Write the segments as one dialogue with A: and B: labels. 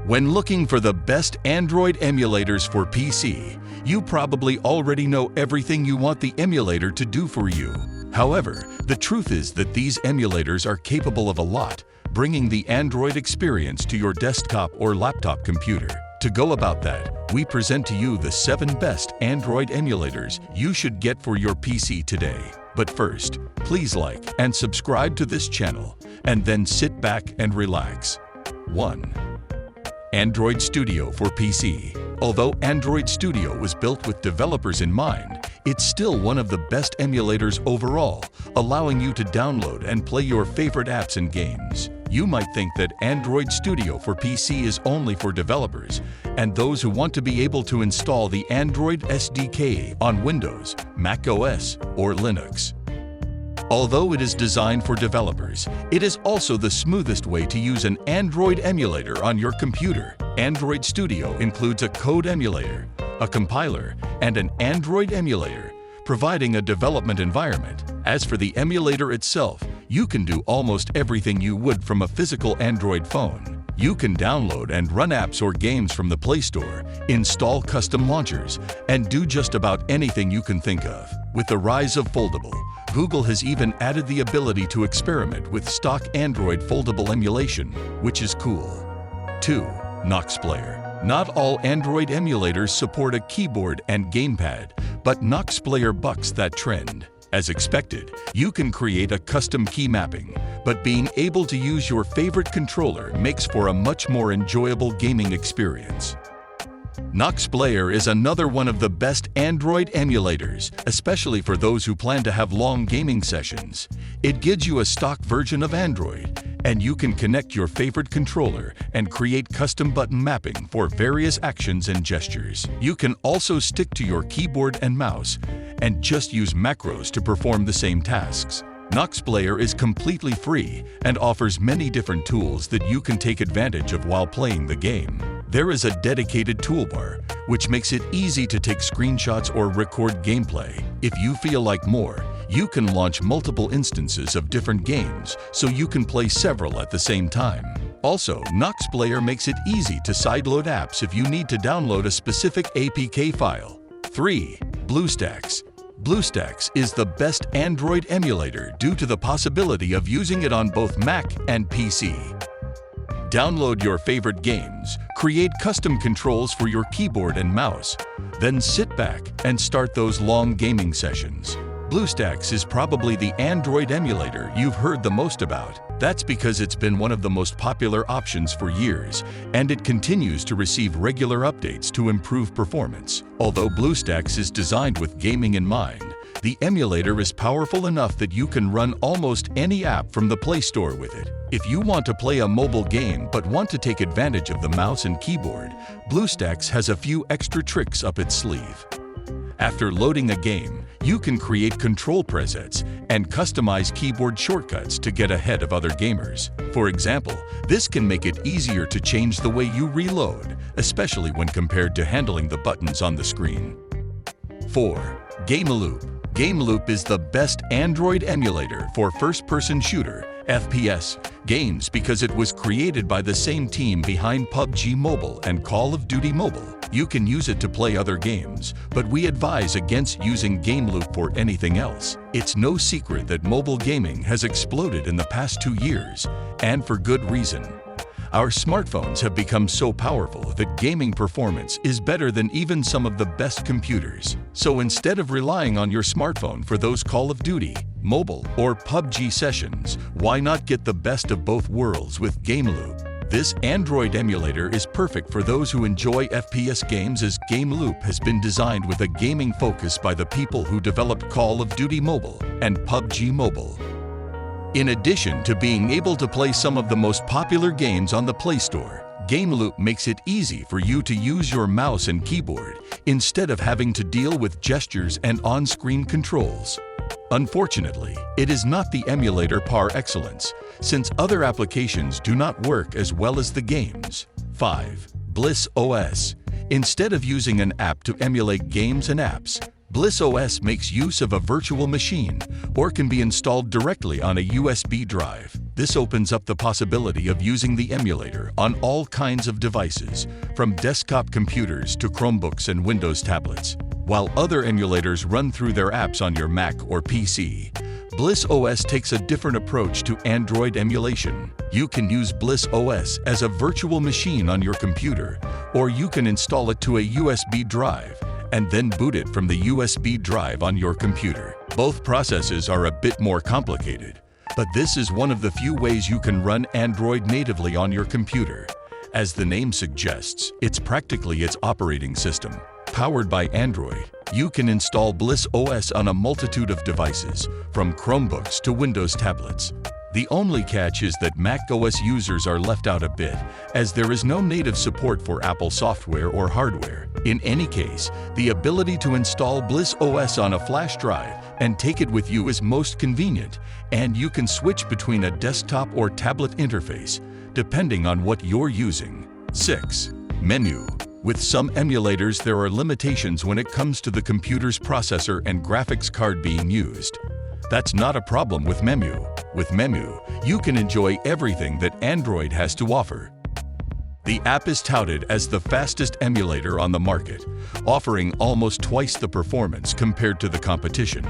A: When looking for the best Android emulators for PC, you probably already know everything you want the emulator to do for you. However, the truth is that these emulators are capable of a lot, bringing the Android experience to your desktop or laptop computer. To go about that, we present to you the 7 best Android emulators you should get for your PC today. But first, please like and subscribe to this channel, and then sit back and relax. 1. Android Studio for PC. Although Android Studio was built with developers in mind, it's still one of the best emulators overall, allowing you to download and play your favorite apps and games. You might think that Android Studio for PC is only for developers and those who want to be able to install the Android SDK on Windows, Mac OS, or Linux. Although it is designed for developers, it is also the smoothest way to use an Android emulator on your computer. Android Studio includes a code emulator, a compiler, and an Android emulator, providing a development environment. As for the emulator itself, you can do almost everything you would from a physical Android phone. You can download and run apps or games from the Play Store, install custom launchers, and do just about anything you can think of. With the rise of foldable, Google has even added the ability to experiment with stock Android foldable emulation, which is cool. 2. NoxPlayer. Not all Android emulators support a keyboard and gamepad, but NoxPlayer bucks that trend. As expected, you can create a custom key mapping, but being able to use your favorite controller makes for a much more enjoyable gaming experience. NoxPlayer is another one of the best Android emulators, especially for those who plan to have long gaming sessions. It gives you a stock version of Android, and you can connect your favorite controller and create custom button mapping for various actions and gestures. You can also stick to your keyboard and mouse and just use macros to perform the same tasks. NoxPlayer is completely free and offers many different tools that you can take advantage of while playing the game. There is a dedicated toolbar, which makes it easy to take screenshots or record gameplay. If you feel like more, you can launch multiple instances of different games, so you can play several at the same time. Also, NoxPlayer makes it easy to sideload apps if you need to download a specific APK file. 3. BlueStacks. BlueStacks is the best Android emulator due to the possibility of using it on both Mac and PC. Download your favorite games, create custom controls for your keyboard and mouse, then sit back and start those long gaming sessions. BlueStacks is probably the Android emulator you've heard the most about. That's because it's been one of the most popular options for years, and it continues to receive regular updates to improve performance. Although BlueStacks is designed with gaming in mind, the emulator is powerful enough that you can run almost any app from the Play Store with it. If you want to play a mobile game but want to take advantage of the mouse and keyboard, BlueStacks has a few extra tricks up its sleeve. After loading a game, you can create control presets and customize keyboard shortcuts to get ahead of other gamers. For example, this can make it easier to change the way you reload, especially when compared to handling the buttons on the screen. 4. GameLoop. GameLoop is the best Android emulator for first-person shooter (FPS) games because it was created by the same team behind PUBG Mobile and Call of Duty Mobile. You can use it to play other games, but we advise against using GameLoop for anything else. It's no secret that mobile gaming has exploded in the past 2 years, and for good reason. Our smartphones have become so powerful that gaming performance is better than even some of the best computers. So instead of relying on your smartphone for those Call of Duty, mobile, or PUBG sessions, why not get the best of both worlds with GameLoop? This Android emulator is perfect for those who enjoy FPS games, as GameLoop has been designed with a gaming focus by the people who developed Call of Duty Mobile and PUBG Mobile. In addition to being able to play some of the most popular games on the Play Store, GameLoop makes it easy for you to use your mouse and keyboard instead of having to deal with gestures and on-screen controls. Unfortunately, it is not the emulator par excellence, since other applications do not work as well as the games. 5. Bliss OS. Instead of using an app to emulate games and apps, Bliss OS makes use of a virtual machine or can be installed directly on a USB drive. This opens up the possibility of using the emulator on all kinds of devices, from desktop computers to Chromebooks and Windows tablets. While other emulators run through their apps on your Mac or PC, Bliss OS takes a different approach to Android emulation. You can use Bliss OS as a virtual machine on your computer, or you can install it to a USB drive and then boot it from the USB drive on your computer. Both processes are a bit more complicated, but this is one of the few ways you can run Android natively on your computer. As the name suggests, it's practically its operating system. Powered by Android, you can install Bliss OS on a multitude of devices, from Chromebooks to Windows tablets. The only catch is that Mac OS users are left out a bit, as there is no native support for Apple software or hardware. In any case, the ability to install Bliss OS on a flash drive and take it with you is most convenient, and you can switch between a desktop or tablet interface, depending on what you're using. 6. Menu. With some emulators, there are limitations when it comes to the computer's processor and graphics card being used. That's not a problem with Menu. With Menu, you can enjoy everything that Android has to offer. The app is touted as the fastest emulator on the market, offering almost twice the performance compared to the competition.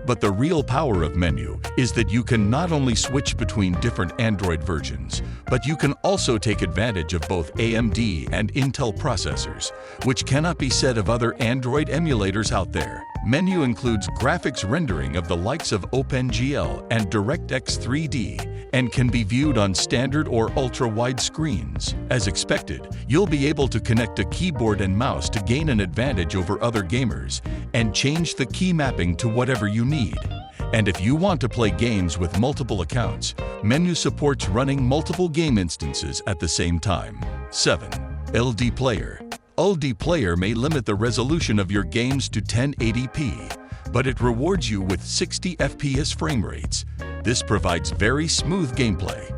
A: But the real power of Menu is that you can not only switch between different Android versions, but you can also take advantage of both AMD and Intel processors, which cannot be said of other Android emulators out there. Menu includes graphics rendering of the likes of OpenGL and DirectX 3D, and can be viewed on standard or ultra-wide screens. As expected, you'll be able to connect a keyboard and mouse to gain an advantage over other gamers, and change the key mapping to whatever you need. And if you want to play games with multiple accounts, Menu supports running multiple game instances at the same time. 7. LDPlayer. LDPlayer may limit the resolution of your games to 1080p, but it rewards you with 60 FPS frame rates. This provides very smooth gameplay.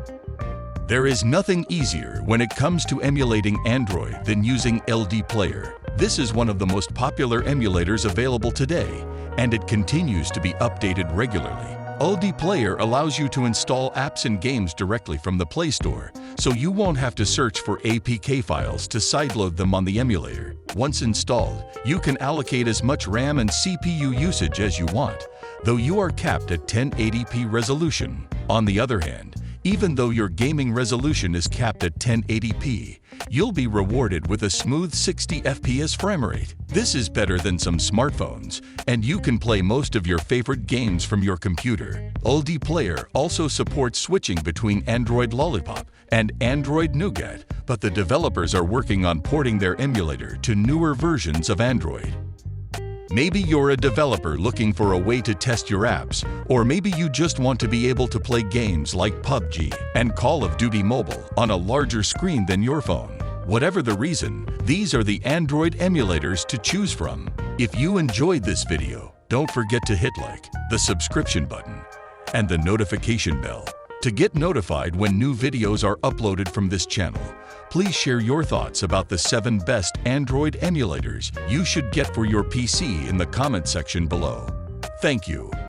A: There is nothing easier when it comes to emulating Android than using LDPlayer. This is one of the most popular emulators available today, and it continues to be updated regularly. LDPlayer allows you to install apps and games directly from the Play Store, so you won't have to search for APK files to sideload them on the emulator. Once installed, you can allocate as much RAM and CPU usage as you want, though you are capped at 1080p resolution. On the other hand, even though your gaming resolution is capped at 1080p, you'll be rewarded with a smooth 60 FPS frame rate. This is better than some smartphones, and you can play most of your favorite games from your computer. LDPlayer also supports switching between Android Lollipop and Android Nougat, but the developers are working on porting their emulator to newer versions of Android. Maybe you're a developer looking for a way to test your apps, or maybe you just want to be able to play games like PUBG and Call of Duty Mobile on a larger screen than your phone. Whatever the reason, these are the Android emulators to choose from. If you enjoyed this video, don't forget to hit like, the subscription button, and the notification bell to get notified when new videos are uploaded from this channel. Please share your thoughts about the 7 best Android emulators you should get for your PC in the comment section below. Thank you.